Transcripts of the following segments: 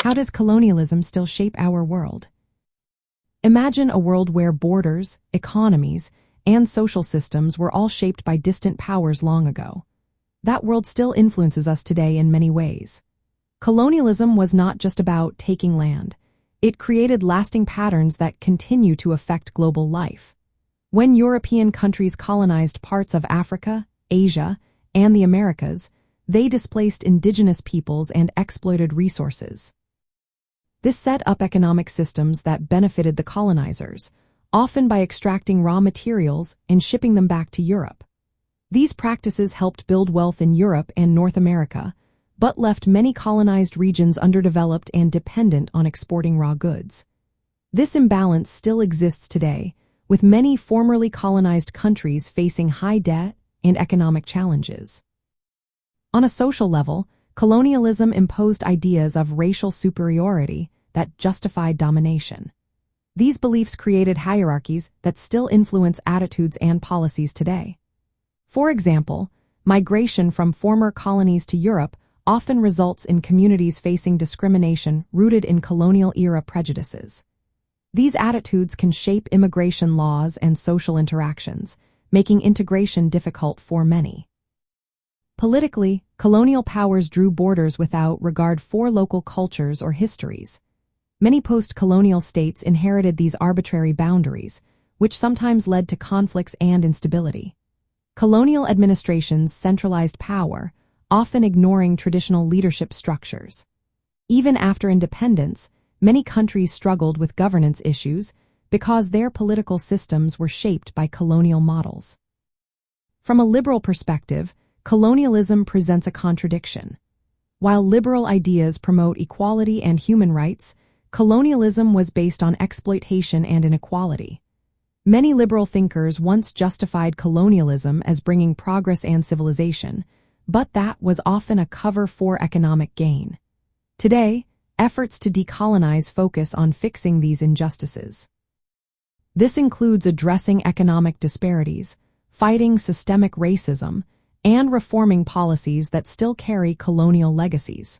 How does colonialism still shape our world? Imagine a world where borders, economies, and social systems were all shaped by distant powers long ago. That world still influences us today in many ways. Colonialism was not just about taking land. It created lasting patterns that continue to affect global life. When European countries colonized parts of Africa, Asia, and the Americas, they displaced indigenous peoples and exploited resources. This set up economic systems that benefited the colonizers, often by extracting raw materials and shipping them back to Europe. These practices helped build wealth in Europe and North America, but left many colonized regions underdeveloped and dependent on exporting raw goods. This imbalance still exists today, with many formerly colonized countries facing high debt and economic challenges. On a social level, colonialism imposed ideas of racial superiority that justified domination. These beliefs created hierarchies that still influence attitudes and policies today. For example, migration from former colonies to Europe often results in communities facing discrimination rooted in colonial-era prejudices. These attitudes can shape immigration laws and social interactions, making integration difficult for many. Politically, colonial powers drew borders without regard for local cultures or histories. Many post-colonial states inherited these arbitrary boundaries, which sometimes led to conflicts and instability. Colonial administrations centralized power, often ignoring traditional leadership structures. Even after independence, many countries struggled with governance issues because their political systems were shaped by colonial models. From a liberal perspective, colonialism presents a contradiction. While liberal ideas promote equality and human rights, colonialism was based on exploitation and inequality. Many liberal thinkers once justified colonialism as bringing progress and civilization, but that was often a cover for economic gain. Today, efforts to decolonize focus on fixing these injustices. This includes addressing economic disparities, fighting systemic racism, and reforming policies that still carry colonial legacies.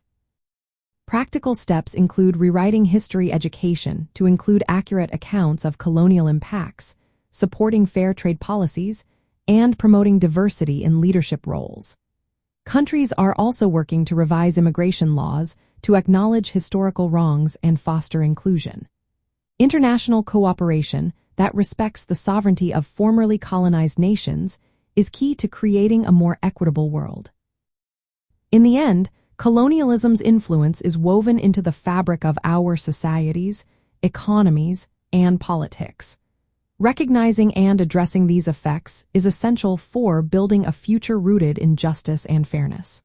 Practical steps include rewriting history education to include accurate accounts of colonial impacts, supporting fair trade policies, and promoting diversity in leadership roles. Countries are also working to revise immigration laws to acknowledge historical wrongs and foster inclusion. International cooperation that respects the sovereignty of formerly colonized nations is key to creating a more equitable world. In the end, colonialism's influence is woven into the fabric of our societies, economies, and politics. Recognizing and addressing these effects is essential for building a future rooted in justice and fairness.